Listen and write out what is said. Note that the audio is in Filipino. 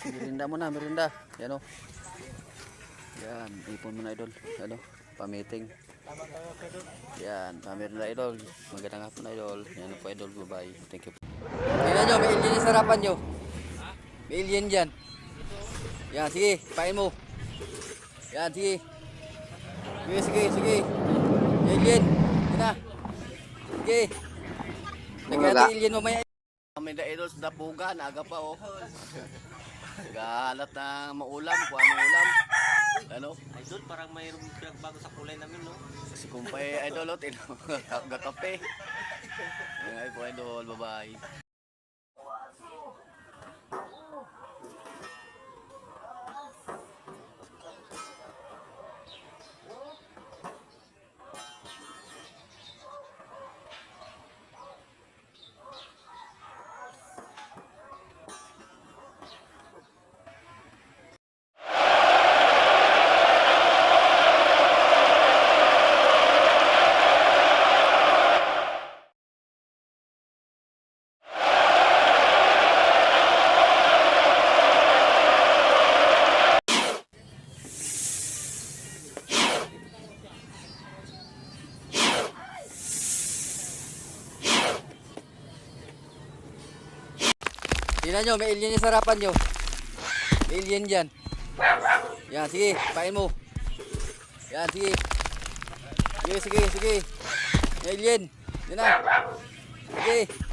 Merinda muna, merinda. Yan o. Yan, ipon muna idol. Yan o, pa-meeting. Yan, pa-merinda idol. Magandang hapon idol. Yan po idol, bye-bye. Thank you. Tingnan nyo, may alien sa harapan nyo. May alien dyan. Yan, sige, pain mo. Yan, sige. Sige, sige, sige. Alien. Yan na. Sige. Nagkata alien mamaya. May da idol sa dapugan, aga pa oh. Galat na maulam, kung ano ulam. Ano? Idol, parang mayroong pinagbago sa kulay namin, no? Si kumpay idol, gakape. Ay po idol, bye-bye. Tingnan nyo, may alien sa harapan nyo. May alien dyan. Yan, sige, pain mo. Yan, sige. Sige, sige, sige. May alien. Yan na. Sige.